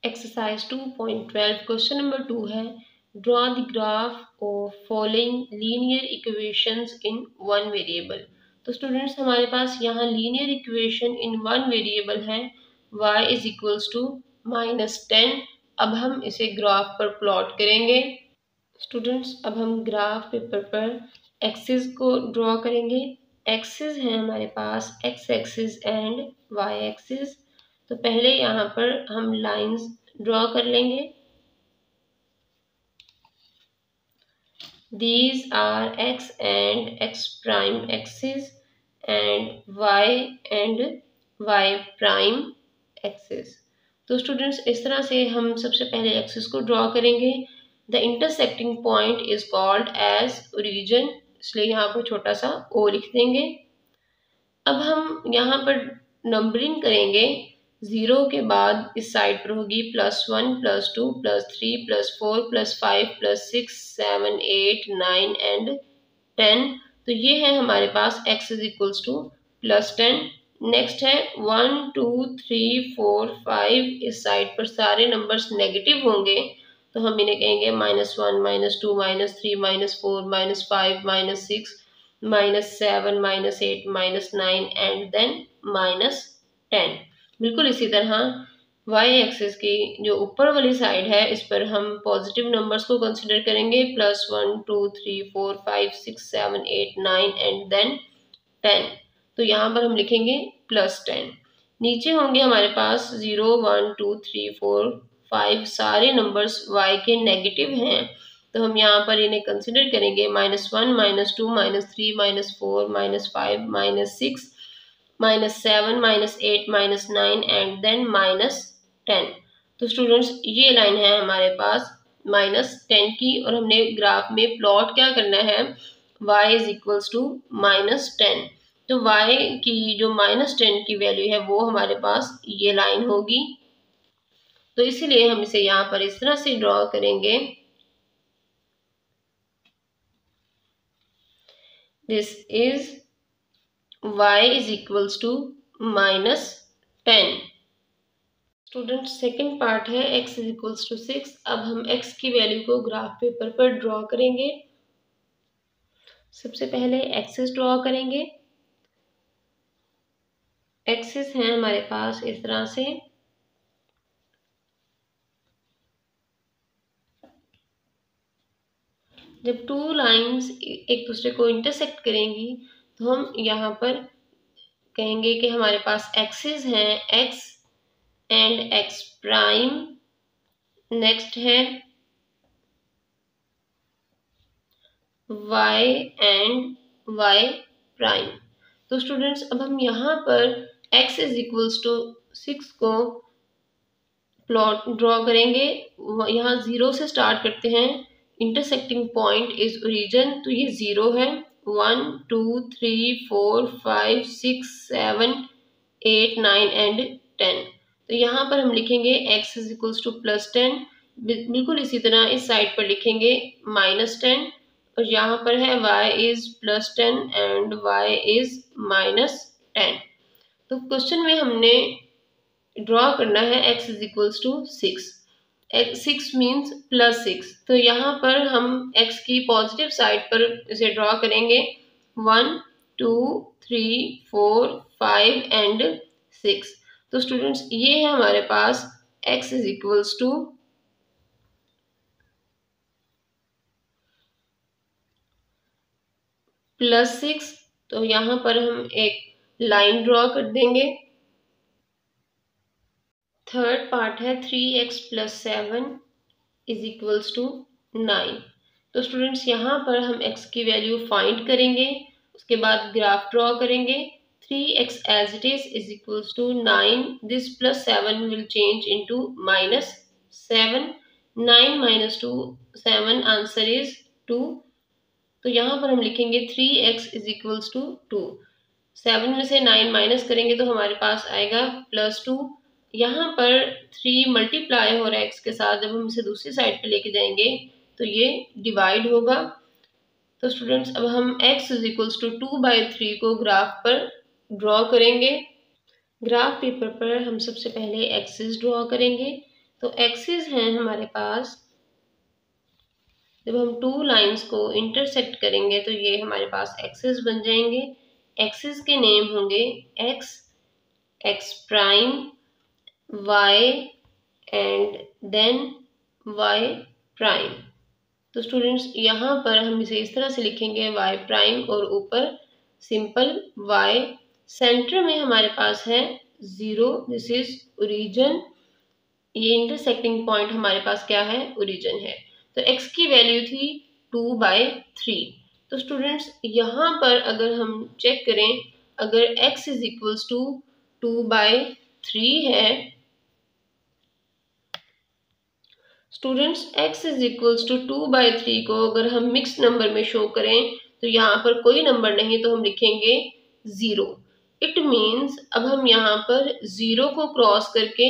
Exercise 2.12 question number 2 है draw the graph of following linear equations in one variable. तो students हमारे पास यहाँ linear equation in one variable है y is equals to -10। अब हम इसे ग्राफ पर प्लॉट करेंगे। स्टूडेंट्स अब हम ग्राफ पेपर पर एक्सिस को ड्रॉ करेंगे। एक्सिस है हमारे पास x axis and y axis. तो पहले यहाँ पर हम लाइंस ड्रॉ कर लेंगे। These are x and x prime axis and y prime axis। तो स्टूडेंट्स इस तरह से हम सबसे पहले एक्सिस को ड्रॉ करेंगे। The intersecting point is called as origin, इसलिए यहाँ पर छोटा सा ओ लिख देंगे। अब हम यहाँ पर नंबरिंग करेंगे। 0 के बाद इस साइड पर होगी +1 +2 +3 +4 +5 +6 7 8 9 एंड 10। तो ये है हमारे पास x is equals to +10। Next है 1 2 3 4 5, इस साइड पर सारे नंबर्स नेगेटिव होंगे तो हम इन्हें कहेंगे -1 -2 -3 -4 -5 -6 -7 -8 -9 एंड देन -10। बिल्कुल इसी तरह y एक्सिस की जो ऊपर वाली साइड है इस पर हम पॉजिटिव नंबर्स को कंसिडर करेंगे +1 2 3 4 5 6 7 8 9 एंड देन 10। तो यहाँ पर हम लिखेंगे +10। नीचे होंगे हमारे पास 0 1 2 3 4 5, सारे नंबर्स y के नेगेटिव हैं तो हम यहाँ पर इन्हें कंसिडर करेंगे -1 -2 -3 -4 -5 -6 -7 -8 -9 एंड देन -10। तो स्टूडेंट्स ये लाइन है हमारे पास -10 की और हमने ग्राफ में प्लॉट क्या करना है y इज इक्वल्स टू -10। तो y की जो -10 की वैल्यू है वो हमारे पास ये लाइन होगी। तो इसीलिए हम इसे यहाँ पर इस तरह से ड्रॉ करेंगे। This is y is equals to -10। Student second part है x इज इक्वल्स टू 6। अब हम x की वैल्यू को ग्राफ पेपर पर ड्रॉ करेंगे। सबसे पहले एक्सिस ड्रॉ करेंगे। एक्सिस है हमारे पास इस तरह से। जब टू लाइंस एक दूसरे को इंटरसेक्ट करेंगी तो हम यहाँ पर कहेंगे कि हमारे पास एक्सिस हैं x and x prime. Next है y एंड y प्राइम। तो स्टूडेंट्स अब हम यहाँ पर x इज इक्वल्स टू 6 को प्लॉट ड्रॉ करेंगे। यहाँ 0 से स्टार्ट करते हैं। इंटरसेक्टिंग पॉइंट इज ओरिजिन, तो ये 0 है। 1 2 3 4 5 6 7 8 9 एंड 10। तो यहाँ पर हम लिखेंगे x इज इक्वल्स टू +10। बिल्कुल इसी तरह इस साइड पर लिखेंगे -10 और यहाँ पर है y is +10 and y is -10। तो क्वेश्चन में हमने ड्रॉ करना है x is equals to 6। 6 means +6। तो यहाँ पर हम x की पॉजिटिव साइड पर इसे ड्रॉ करेंगे 1 2 3 4 5 एंड 6। तो स्टूडेंट्स ये है हमारे पास x इज इक्वल्स टू +6। तो यहाँ पर हम एक लाइन ड्रॉ कर देंगे। थर्ड पार्ट है 3x + 7 इज इक्वल्स टू 9। तो स्टूडेंट्स यहाँ पर हम x की वैल्यू फाइंड करेंगे, उसके बाद ग्राफ ड्रॉ करेंगे। 3x as it is equals to 9। This +7 will change into -7। 9 - 2 7, answer is 2। तो यहाँ पर हम लिखेंगे 3x इज इक्वल्स टू 2। 7 में से 9 माइनस करेंगे तो हमारे पास आएगा +2। यहाँ पर 3 मल्टीप्लाई हो रहा है x के साथ, जब हम इसे दूसरी साइड पे लेके जाएंगे तो ये डिवाइड होगा। तो स्टूडेंट्स अब हम x इज इक्वल्स टू 2/3 को ग्राफ पर ड्रॉ करेंगे। ग्राफ पेपर पर हम सबसे पहले एक्सिस ड्रॉ करेंगे। तो एक्सिस हैं हमारे पास, जब हम टू लाइंस को इंटरसेक्ट करेंगे तो ये हमारे पास एक्सिस बन जाएंगे। एक्सिस के नेम होंगे x, x prime, y and then y prime. तो स्टूडेंट्स यहाँ पर हम इसे इस तरह से लिखेंगे वाई प्राइम और ऊपर सिंपल वाई। सेंटर में हमारे पास है 0, दिस इज ओरिजिन। ये इंटरसेक्टिंग पॉइंट हमारे पास क्या है, ओरिजिन है। तो x की वैल्यू थी 2/3। तो स्टूडेंट्स यहाँ पर अगर हम चेक करें, अगर x इज इक्वल्स टू 2/3 है, students x is equals to 2/3 को अगर हम मिक्स नंबर में शो करें तो यहाँ पर कोई नंबर नहीं, तो हम लिखेंगे 0। इट मीन्स अब हम यहाँ पर 0 को क्रॉस करके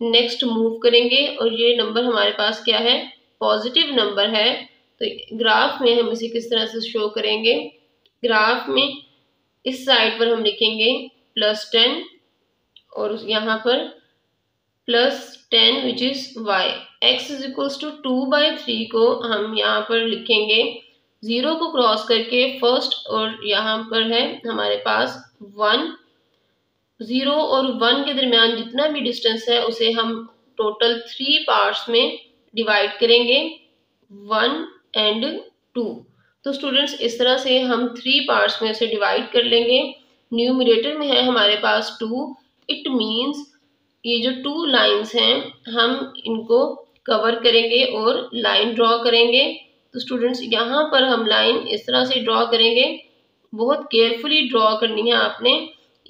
नेक्स्ट मूव करेंगे और ये नंबर हमारे पास क्या है, पॉजिटिव नंबर है। तो ग्राफ में हम इसे किस तरह से शो करेंगे, ग्राफ में इस साइड पर हम लिखेंगे +10 और यहाँ पर +10 which is y। x is equals to 2/3 को हम यहाँ पर लिखेंगे 0 को क्रॉस करके फर्स्ट, और यहाँ पर है हमारे पास 1। 0 और 1 के दरमियान जितना भी डिस्टेंस है उसे हम टोटल 3 पार्ट्स में डिवाइड करेंगे, 1 एंड 2। तो स्टूडेंट्स इस तरह से हम 3 पार्ट्स में उसे डिवाइड कर लेंगे। न्यूमरेटर में है हमारे पास 2। इट मीन्स ये जो 2 लाइंस हैं हम इनको कवर करेंगे और लाइन ड्रॉ करेंगे। तो स्टूडेंट्स यहाँ पर हम लाइन इस तरह से ड्रॉ करेंगे, बहुत केयरफुली ड्रॉ करनी है आपने।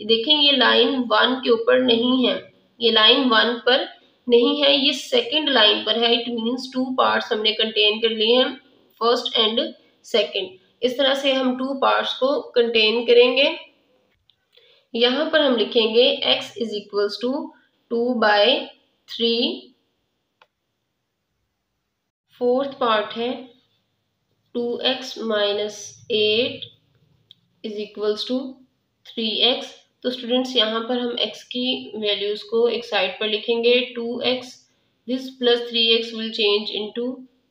देखें ये लाइन 1 के ऊपर नहीं है, ये लाइन 1 पर नहीं है, ये सेकंड लाइन पर है। इट मीन्स 2 पार्ट्स हमने कंटेन कर लिए हैं, फर्स्ट एंड सेकंड। इस तरह से हम 2 पार्ट्स को कंटेन करेंगे। यहाँ पर हम लिखेंगे x is equals to 2/3। Fourth part है 2x minus 8 is equals to 3x। तो स्टूडेंट्स यहाँ पर हम x की वैल्यूज को एक साइड पर लिखेंगे, 2x, this plus 3x will change into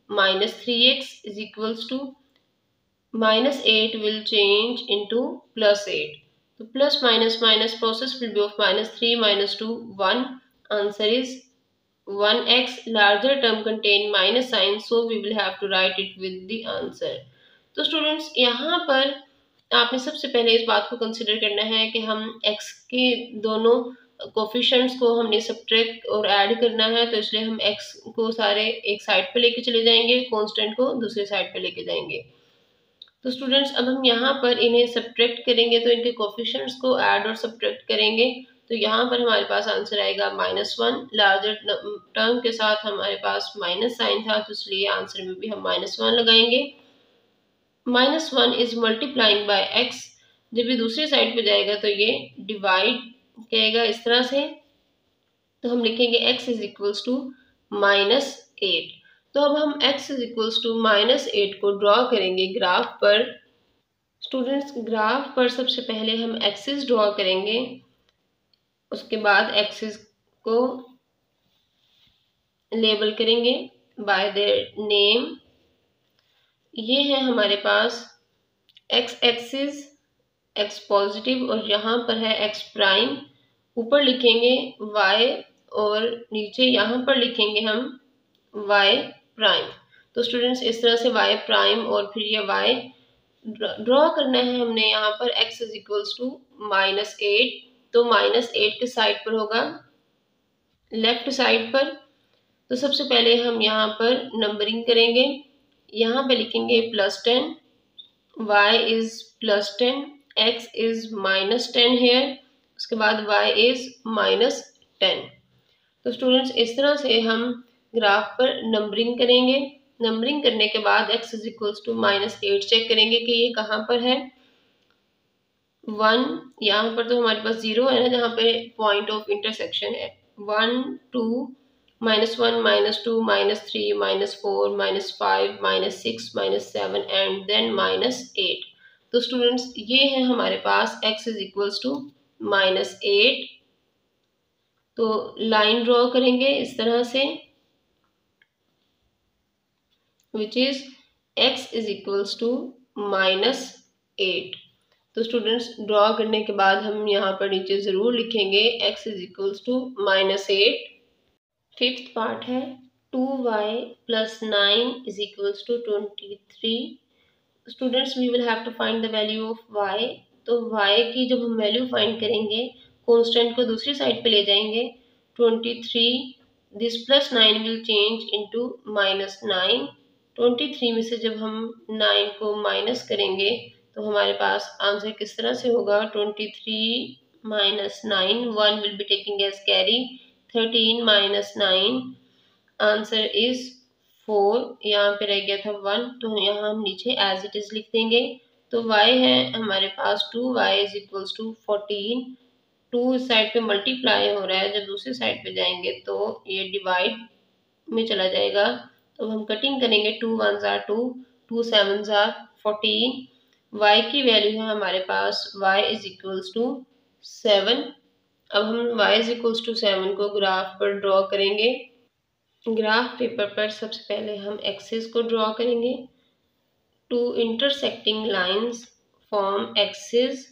-3x is equals to -8 will change into +8. तो plus minus minus process will be of -3 -2 1. Answer is 1x. Larger term contain minus sign, so we will have to write it with the answer. तो students यहाँ पर आपने सबसे पहले इस बात को कंसिडर करना है कि हम x के दोनों कोफिशिएंट्स को हमने सब्ट्रैक्ट और ऐड करना है, तो इसलिए हम x को सारे एक साइड पे लेके चले जाएंगे, कांस्टेंट को दूसरे साइड पे लेके जाएंगे। तो स्टूडेंट्स अब हम यहाँ पर इन्हें सब्ट्रैक्ट करेंगे, तो इनके कोफिशिएंट्स को ऐड और सब्ट्रैक्ट करेंगे। तो यहाँ पर हमारे पास आंसर आएगा -1। लार्जर टर्म के साथ हमारे पास माइनस साइन था, तो इसलिए आंसर में भी हम -1 लगाएंगे। -1 इज मल्टीप्लाइंग बाय x। जब ये दूसरी साइड पे जाएगा तो ये डिवाइड करेगा इस तरह से, तो हम लिखेंगे x इज इक्वल्स टू -8। तो अब हम x इज इक्वल्स टू -8 को ड्रॉ करेंगे ग्राफ पर। स्टूडेंट्स ग्राफ पर सबसे पहले हम एक्सिस ड्रॉ करेंगे, उसके बाद एक्सिस को लेबल करेंगे बाय देयर नेम। ये है हमारे पास x एक्सिस, x पॉजिटिव, और यहाँ पर है x प्राइम। ऊपर लिखेंगे y और नीचे यहाँ पर लिखेंगे हम y प्राइम। तो स्टूडेंट्स इस तरह से y प्राइम और फिर ये y ड्रॉ करना है हमने यहाँ पर x इज इक्वल्स टू -8। तो -8 के साइड पर होगा, लेफ्ट साइड पर। तो सबसे पहले हम यहाँ पर नंबरिंग करेंगे, यहाँ पे लिखेंगे +10, y is +10, x is -10 here, उसके बाद y इज -10। तो स्टूडेंट्स इस तरह से हम ग्राफ पर नंबरिंग करेंगे। नंबरिंग करने के बाद x is equals to -8 check करेंगे कि ये कहाँ पर है। 1 यहाँ पर तो हमारे पास 0 है ना, जहाँ पे पॉइंट ऑफ इंटरसेक्शन है। 1 2 -1 -2 -3 -4 -5 -6 -7 एंड देन -8। तो स्टूडेंट्स ये है हमारे पास x इज इक्वल्स टू -8। तो लाइन ड्रॉ करेंगे इस तरह से, which is x is equals to -8। तो स्टूडेंट्स ड्रॉ करने के बाद हम यहाँ पर नीचे ज़रूर लिखेंगे x is equals to -8। Fifth part है 2y + 9 is equals to 23। Students we will have to find the value of y। तो y की जब हम वैल्यू फाइंड करेंगे, कांस्टेंट को दूसरी साइड पे ले जाएंगे, 23 दिस +9 विल चेंज इनटू -9। 23 में से जब हम 9 को माइनस करेंगे तो हमारे पास आंसर किस तरह से होगा, 23 - 9, 1 will be taking as carry, 13 - 9 answer is 4। यहाँ पे रह गया था 1, तो यहाँ हम नीचे एज इट इज लिख देंगे। तो y है हमारे पास 2y इज इक्वल्स टू 14। 2 इस साइड पे मल्टीप्लाई हो रहा है, जब दूसरी साइड पे जाएंगे तो ये डिवाइड में चला जाएगा। तो हम कटिंग करेंगे, 2 1s are 2, 2 7s are 14। y की वैल्यू है हमारे पास y इज इक्वल्स टू 7। अब हम y इज इक्वल्स टू 7 को ग्राफ पर ड्रॉ करेंगे। ग्राफ पेपर पर सबसे पहले हम एक्सिस को ड्रॉ करेंगे। Two intersecting lines form axis.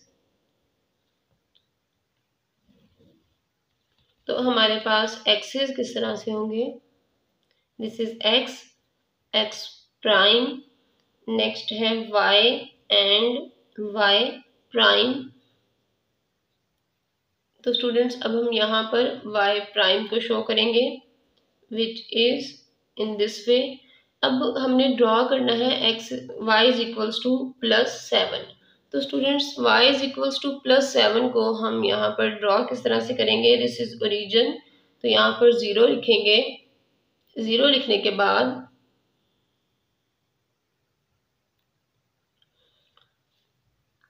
तो हमारे पास एक्सिस किस तरह से होंगे, this is x, x prime, next है y एंड y प्राइम। तो स्टूडेंट्स अब हम यहाँ पर y प्राइम को शो करेंगे, which is in this way. अब हमने ड्रॉ करना है x y is equals to +7। तो students y is equals to +7 को हम यहाँ पर ड्रॉ किस तरह से करेंगे, दिस इज ओरिजिन। तो यहाँ पर 0 लिखेंगे। 0 लिखने के बाद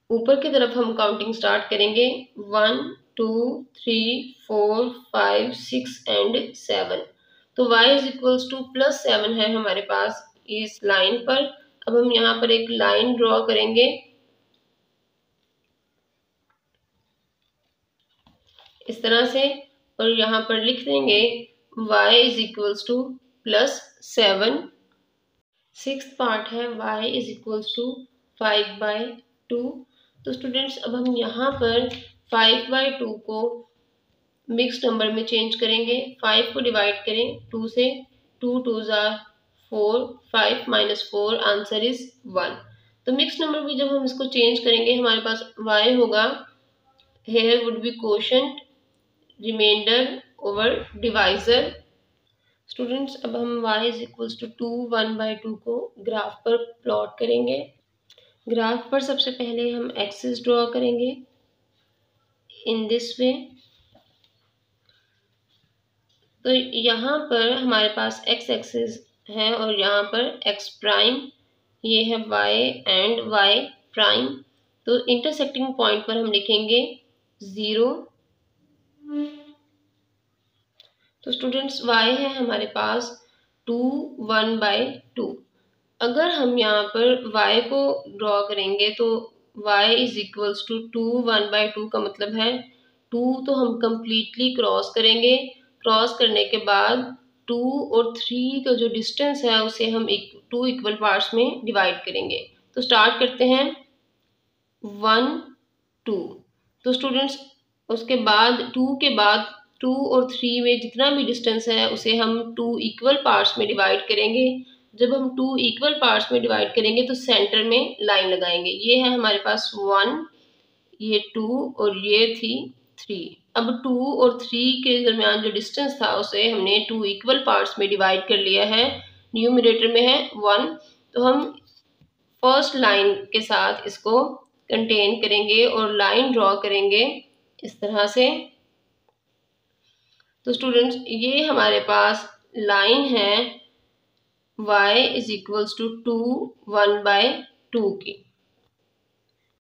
ऊपर की तरफ हम काउंटिंग स्टार्ट करेंगे, 1 2 3 4 5 6 एंड 7। तो y इज इक्वल्स टू +7 है हमारे पास इस लाइन पर। अब हम यहाँ पर एक लाइन ड्रॉ करेंगे इस तरह से, और यहाँ पर लिख देंगे y is equals to +7। Sixth part है y इज इक्वल्स टू 5/2। तो स्टूडेंट्स अब हम यहाँ पर 5/2 को मिक्स नंबर में चेंज करेंगे। 5 को डिवाइड करें 2 से, 2 2s are 4, 5 - 4 आंसर इज 1। तो मिक्स नंबर में जब हम इसको चेंज करेंगे हमारे पास y होगा, here would be quotient, remainder over divisor. Students अब हम y इज इक्वल्स टू 2 1/2 को ग्राफ पर प्लॉट करेंगे। ग्राफ पर सबसे पहले हम एक्सिस ड्रॉ करेंगे इन दिस वे। तो यहाँ पर हमारे पास x एक्सिस है और यहाँ पर x प्राइम, ये है y एंड y प्राइम। तो इंटरसेक्टिंग पॉइंट पर हम लिखेंगे 0। तो स्टूडेंट्स y है हमारे पास 2 1/2। अगर हम यहाँ पर y को ड्रॉ करेंगे तो y इज इक्वल्स टू 2 1/2 का मतलब है 2 तो हम कंप्लीटली क्रॉस करेंगे। क्रॉस करने के बाद 2 और 3 का जो डिस्टेंस है उसे हम 2 इक्वल पार्ट्स में डिवाइड करेंगे। तो स्टार्ट करते हैं 1 2। तो स्टूडेंट्स उसके बाद 2 के बाद 2 और 3 में जितना भी डिस्टेंस है उसे हम 2 इक्वल पार्ट्स में डिवाइड करेंगे। जब हम 2 इक्वल पार्ट्स में डिवाइड करेंगे तो सेंटर में लाइन लगाएंगे। ये है हमारे पास 1, ये 2 और ये थी 3। अब 2 और 3 के दरमियान जो डिस्टेंस था उसे हमने 2 इक्वल पार्ट्स में डिवाइड कर लिया है। न्यूमरेटर में है 1, तो हम फर्स्ट लाइन के साथ इसको कंटेन करेंगे और लाइन ड्रॉ करेंगे इस तरह से। तो स्टूडेंट्स ये हमारे पास लाइन है y इज इक्वल्स टू 2 1/2 की।